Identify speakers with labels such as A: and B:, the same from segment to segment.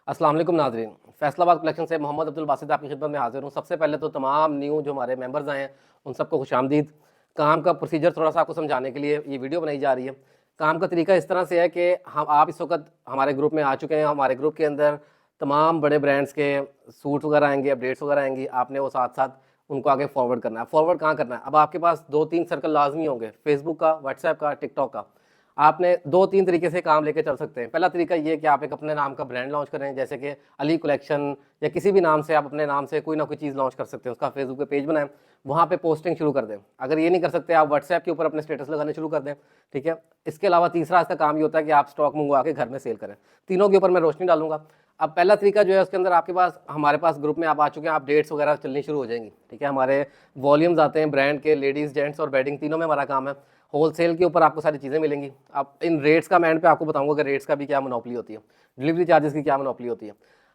A: अस्सलाम वालेकुम नाज़रीन, फैसलाबाद कलेक्शन से मोहम्मद अब्दुल बासित आपकी खिदमत में हाजिर हूँ। सबसे पहले तो तमाम न्यू जो हमारे मेंबर्स आए हैं उन सबको खुशामदीद। काम का प्रोसीजर थोड़ा सा आपको समझाने के लिए ये वीडियो बनाई जा रही है। काम का तरीका इस तरह से है कि हम आप इस वक्त हमारे ग्रुप में आ चुके हैं। हमारे ग्रुप के अंदर तमाम बड़े ब्रांड्स के सूट वगैरह आएंगे, अपडेट्स वगैरह आएंगी। आपने वो साथ साथ उनको आगे फॉरवर्ड करना है। फॉरवर्ड कहाँ करना है? अब आपके पास 2-3 सर्कल लाजमी होंगे, फेसबुक का, व्हाट्सएप का, टिकटॉक का। आपने 2-3 तरीके से काम लेके चल सकते हैं। पहला तरीका ये है कि आप एक अपने नाम का ब्रांड लॉन्च करें, जैसे कि अली कलेक्शन या किसी भी नाम से आप अपने नाम से कोई ना कोई चीज़ लॉन्च कर सकते हैं। उसका फेसबुक पे पेज बनाएं, वहाँ पे पोस्टिंग शुरू कर दें। अगर ये नहीं कर सकते, आप व्हाट्सएप के ऊपर अपने स्टेटस लगाने शुरू कर दें, ठीक है। इसके अलावा तीसरा इसका काम ये होता है कि आप स्टॉक मंगवा के घर में सेल करें। तीनों के ऊपर मैं रोशनी डालूंगा। अब पहला तरीका जो है उसके अंदर आपके पास, हमारे पास ग्रुप में आप आ चुके हैं, आप डेट्स वगैरह चलनी शुरू हो जाएंगी, ठीक है। हमारे वॉल्यूम्स आते हैं ब्रांड के, लेडीज़, जेंट्स और बेडिंग, तीनों में हमारा काम है। होलसेल के ऊपर आपको सारी चीज़ें मिलेंगी। अब इन रेट्स का मैं एंड पे आपको बताऊंगा कि रेट्स का भी क्या मोनोपोली होती है, डिलीवरी चार्जेस की क्या मोनोपोली होती है।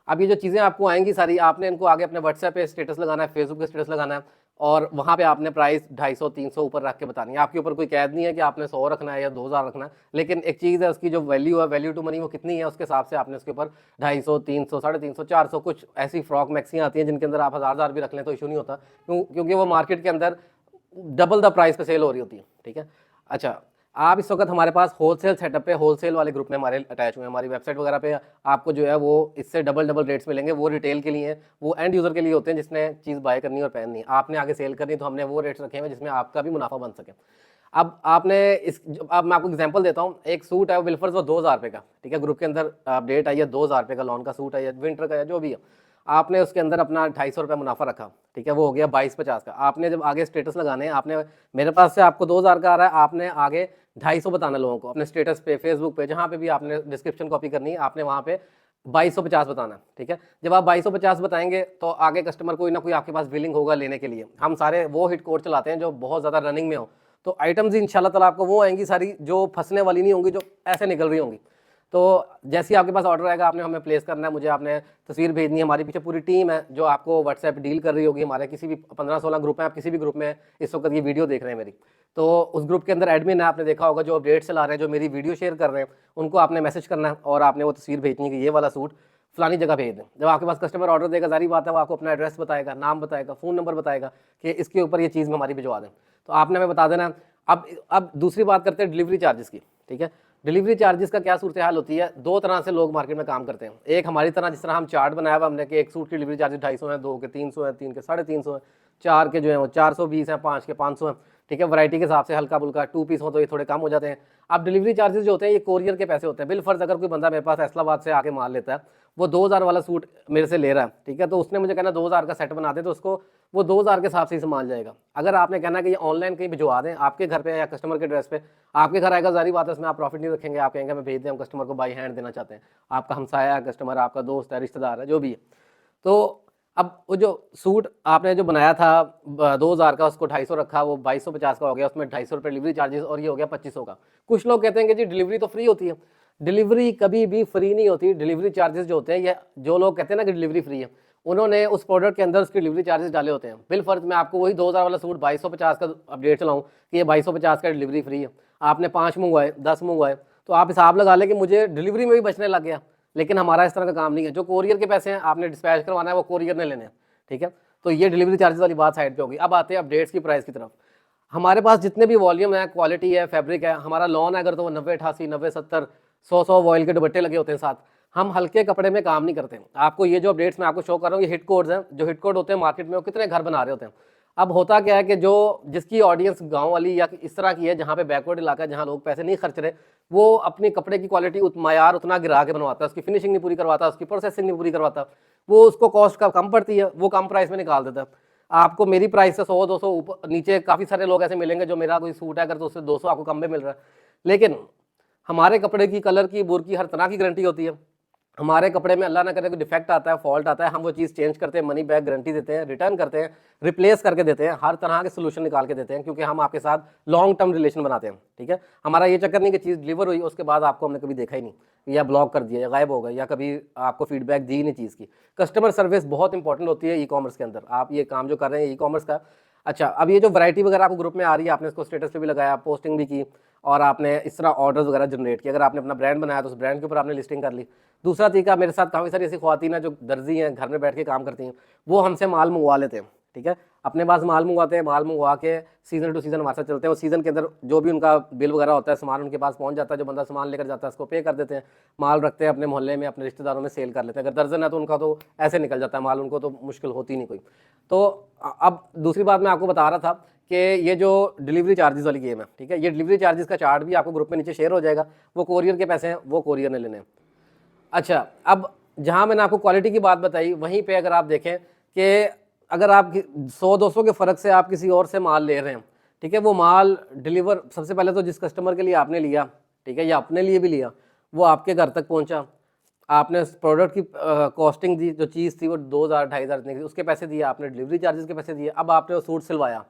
A: अब ये जो चीज़ें आपको आएंगी सारी, आपने इनको आगे अपने व्हाट्सएप पे स्टेटस लगाना है, फेसबुक पे स्टेटस लगाना है, और वहाँ पे आपने प्राइस 250-300 ऊपर रख के बतानी है। आपके ऊपर कोई कैद नहीं है कि आपने 100 रखना है या 2000 रखना है, लेकिन एक चीज़ है, उसकी जो वैल्यू है, वैल्यू टू मनी, वो कितनी है उसके हिसाब से आपने उसके ऊपर 250, 300, 350, 400, कुछ ऐसी फ्रॉक मैक्सियाँ आती हैं जिनके अंदर आप हज़ार भी रख लें तो इशू नहीं होता, क्योंकि वो मार्केट के अंदर डबल द प्राइस पे सेल हो रही होती है, ठीक है। अच्छा, आप इस वक्त हमारे पास होलसेल सेटअप पे, होलसेल वाले ग्रुप में हमारे अटैच हुए हैं। हमारी वेबसाइट वगैरह पे आपको जो है वो इससे डबल रेट्स मिलेंगे। वो रिटेल के लिए हैं, वो एंड यूज़र के लिए होते हैं जिसने चीज़ बाय करनी और पहननी है। आपने आगे सेल करनी, तो हमने वो रेट्स रखे हुए जिसमें आपका भी मुनाफा बन सके। अब आपने अब मैं आपको एग्जांपल देता हूँ। एक सूट है वो विल्फर्स, वो 2000 रुपये का, ठीक है। ग्रुप के अंदर अपडेट आई है, 2000 रुपये का लॉन का सूट है या विंटर का या जो भी है। आपने उसके अंदर अपना 250 रुपये मुनाफा रखा, ठीक है, वो हो गया 2250 का। आपने जब आगे स्टेटस लगाने हैं, आपने, मेरे पास से आपको 2000 का आ रहा है, आपने आगे 250 बताना लोगों को अपने स्टेटस पे, फेसबुक पे, जहाँ पे भी आपने डिस्क्रिप्शन कॉपी करनी है, आपने वहाँ पे 2250 बताना है, ठीक है। जब आप 2250 बताएंगे तो आगे कस्टमर कोई ना कोई आपके पास विलिंग होगा लेने के लिए। हम सारे वो हिट कोड चलाते हैं जो बहुत ज़्यादा रनिंग में हो, तो आइटम्स इंशाल्लाह ताला आपको वो आएंगी सारी जो फंसने वाली नहीं होंगी, जो ऐसे निकल रही होंगी। तो जैसे ही आपके पास ऑर्डर आएगा, आपने हमें प्लेस करना है, मुझे आपने तस्वीर भेजनी है। हमारी पीछे पूरी टीम है जो आपको व्हाट्सएप डील कर रही होगी। हमारे किसी भी 15-16 ग्रुप हैं, आप किसी भी ग्रुप में इस वक्त ये वीडियो देख रहे हैं मेरी, तो उस ग्रुप के अंदर एडमिन है, आपने देखा होगा, जो अपडेट चला रहे हैं, जो मेरी वीडियो शेयर कर रहे हैं, उनको आपने मैसेज करना है और आपने वो तस्वीर भेजनी है कि ये वाला सूट फलानी जगह भेज दें। जब आपके पास कस्टमर ऑर्डर देगा, जारी बात है, वो आपको अपना एड्रेस बताएगा, नाम बताएगा, फ़ोन नंबर बताएगा कि इसके ऊपर ये चीज़ हमारी भिजवा दें, तो आपने हमें बता देना। अब दूसरी बात करते हैं डिलीवरी चार्जेस की, ठीक है। डिलीवरी चार्जेस का क्या सूरत हाल होती है? दो तरह से लोग मार्केट में काम करते हैं। एक हमारी तरह, जिस तरह हम चार्ट बनाया हुआ हमने कि एक सूट की डिलीवरी चार्जेस 250 है, 2 के 300 है, 3 के 350 है, 4 के जो है वो 420 है, 5 के 500 है, ठीक है। वैरायटी के हिसाब से हल्का बुल्का 2 पीस हो तो ये थोड़े कम हो जाते हैं। अब डिलीवरी चार्जेस जो होते हैं, ये कोरियर के पैसे होते हैं। बिल फर्ज अगर कोई बंदा मेरे पास फैसलाबाद से आके माल लेता है, वो 2000 वाला सूट मेरे से ले रहा है, ठीक है, तो उसने मुझे कहना 2000 का सेट बना दे, तो उसको वो 2000 के हिसाब से ही सामान जाएगा। अगर आपने कहना कि ये ऑनलाइन कहीं भिजवा दें आपके घर पे या कस्टमर के एड्रेस पे, आपके घर आएगा, जारी बात है, इसमें आप प्रॉफिट नहीं रखेंगे। आप कहेंगे हमें भेज दें, हम कस्टमर को बाई हैंड देना चाहते हैं। आपका हमसाया है कस्टमर, आपका दोस्त है, रिश्तेदार है, जो भी है। तो अब वो जो सूट आपने जो बनाया था 2000 का, उसको 250 रखा, वो 2250 का हो गया, उसमें 250 रुपये डिलीवरी चार्जेस, और ये हो गया 2500 का। कुछ लोग कहते हैं कि जी डिलीवरी तो फ्री होती है। डिलीवरी कभी भी फ्री नहीं होती। डिलीवरी चार्जेस जो होते हैं, ये जो लोग कहते हैं ना कि डिलीवरी फ्री है, उन्होंने उस प्रोडक्ट के अंदर उसके डिलीवरी चार्जेस डाले होते हैं। बिल फर्ज मैं आपको वही 2000 वाला सूट 2250 का अपडेट चलाऊँ कि ये 2250 का डिलीवरी फ्री है, आपने 5 मंगवाए, 10 मंगवाए, तो आप हिसाब लगा लें कि मुझे डिलीवरी में भी बचने लग गया। लेकिन हमारा इस तरह का काम नहीं है। जो कोरियर के पैसे हैं आपने डिस्पैच करवाना है, वो कोरियर ने लेने हैं, ठीक है। तो ये डिलीवरी चार्जेस वाली बात साइड पे होगी। अब आते हैं अपडेट्स की प्राइस की तरफ। हमारे पास जितने भी वॉल्यूम है, क्वालिटी है, फैब्रिक है, हमारा लॉन है अगर, तो वो 90-88, 90-70, 100 वॉयल के दुपट्टे लगे होते हैं साथ। हम हल्के कपड़े में काम नहीं करते। आपको ये जो अपडेट्स मैं आपको शो कर रहा हूँ, ये हिट कोड्स हैं। जो हिट कोड होते हैं मार्केट में, वो कितने घर बना रहे होते हैं। अब होता क्या है कि जो जिसकी ऑडियंस गांव वाली या इस तरह की है, जहाँ पे बैकवर्ड इलाका है, जहाँ लोग पैसे नहीं खर्च रहे, वो अपने कपड़े की क्वालिटी मायार उतना गिरा के बनवाता है, उसकी फिनिशिंग नहीं पूरी करवाता, उसकी प्रोसेसिंग नहीं पूरी करवाता, वो उसको कॉस्ट का कम पड़ती है, वो कम प्राइस में निकाल देता है। आपको मेरी प्राइस से 100-200 ऊपर नीचे काफ़ी सारे लोग ऐसे मिलेंगे जो मेरा कोई सूट है अगर, तो उससे 200 आपको कम में मिल रहा है। लेकिन हमारे कपड़े की, कलर की, बुर की, हर तरह की गारंटी होती है। हमारे कपड़े में अल्लाह ना करे कोई डिफेक्ट आता है, फॉल्ट आता है, हम वो चीज़ चेंज करते हैं, मनी बैक गारंटी देते हैं, रिटर्न करते हैं, रिप्लेस करके देते हैं, हर तरह के सोल्यूशन निकाल के देते हैं, क्योंकि हम आपके साथ लॉन्ग टर्म रिलेशन बनाते हैं, ठीक है। हमारा ये चक्कर नहीं कि चीज़ डिलीवर हुई उसके बाद आपको हमने कभी देखा ही नहीं, या ब्लॉक कर दिया, या गायब हो गया, या कभी आपको फीडबैक दी नहीं चीज़ की। कस्टमर सर्विस बहुत इंपॉर्टेंट होती है ई कॉमर्स के अंदर। आप ये काम जो कर रहे हैं ई कॉमर्स का, अच्छा, अब ये जो वैरायटी वगैरह आपको ग्रुप में आ रही है, आपने इसको स्टेटस पे भी लगाया, पोस्टिंग भी की और आपने इस तरह ऑर्डर्स वगैरह जनरेट किए। अगर आपने अपना ब्रांड बनाया तो उस ब्रांड के ऊपर आपने लिस्टिंग कर ली। दूसरा तरीका, मेरे साथ काफ़ी सारी ऐसी ख्वातीन हैं जो दर्जी हैं, घर में बैठ के काम करती हैं, वो हमसे माल मंगवा लेते हैं। ठीक है, अपने पास माल मंगवाते हैं, माल मंगवा के सीजन टू सीजन हमारे साथ चलते हैं। वो सीज़न के अंदर जो भी उनका बिल वगैरह होता है, सामान उनके पास पहुंच जाता है, जो बंदा सामान लेकर जाता है उसको पे कर देते हैं, माल रखते हैं अपने मोहल्ले में, अपने रिश्तेदारों में सेल कर लेते हैं। अगर दर्जन है तो उनका तो ऐसे निकल जाता है माल, उनको तो मुश्किल होती नहीं कोई। तो अब दूसरी बात मैं आपको बता रहा था कि ये जो डिलीवरी चार्जेस वाली गेम है, ठीक है, ये डिलीवरी चार्जेस का चार्ट भी आपको ग्रुप में नीचे शेयर हो जाएगा। वो कोरियर के पैसे हैं, वो कोरियर ने लेने हैं। अच्छा, अब जहां मैंने आपको क्वालिटी की बात बताई, वहीं पे अगर आप देखें कि अगर आप 100-200 के फ़र्क से आप किसी और से माल ले रहे हैं, ठीक है, वो माल डिलीवर सबसे पहले तो जिस कस्टमर के लिए आपने लिया, ठीक है, या अपने लिए भी लिया, वो आपके घर तक पहुंचा, आपने उस प्रोडक्ट की कॉस्टिंग दी, जो चीज़ थी वो 2,000-2,500 इतने की, उसके पैसे दिए आपने, डिलीवरी चार्जेस के पैसे दिए। अब आपने वो सूट सिलवाया,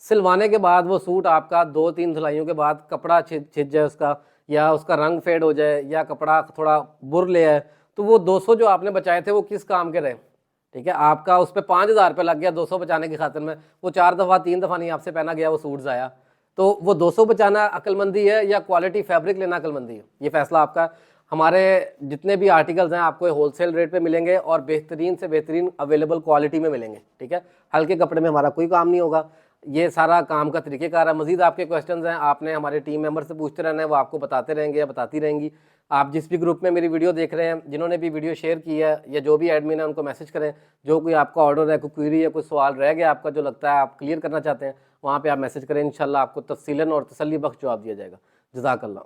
A: सिलवाने के बाद वो सूट आपका 2-3 धुलाइयों के बाद कपड़ा छिद जाए उसका, या उसका रंग फेड हो जाए, या कपड़ा थोड़ा बुर ले आए, तो वो 200 जो आपने बचाए थे वो किस काम के रहे? ठीक है, आपका उस पर 5,000 रुपये लग गया 200 बचाने की खातिर में, वो 4 दफ़ा 3 दफ़ा नहीं आपसे पहना गया, वो सूट ज़ाया। तो वो 200 बचाना अक्लमंदी है या क्वालिटी फैब्रिक लेना अक्लमंदी है? ये फैसला आपका। हमारे जितने भी आर्टिकल्स हैं आपको होलसेल रेट पे मिलेंगे और बेहतरीन से बेहतरीन अवेलेबल क्वालिटी में मिलेंगे। ठीक है, हल्के कपड़े में हमारा कोई काम नहीं होगा। ये सारा काम का तरीक़ेकार है। मज़ीद आपके क्वेश्चंस हैं, आपने हमारे टीम मेंबर से पूछते रहना है, वो आपको बताते रहेंगे या बताती रहेंगी। आप जिस भी ग्रुप में मेरी वीडियो देख रहे हैं, जिन्होंने भी वीडियो शेयर की है या जो भी एडमिन है, उनको मैसेज करें। जो कोई आपका ऑर्डर है, कोई क्वेरी है, कोई सवाल रह गया आपका जो लगता है आप क्लियर करना चाहते हैं, वहाँ पर आप मैसेज करें। इंशाल्लाह आपको तफसीलन और तसल्ली बख्श जवाब दिया जाएगा। जज़ाकल्लाह।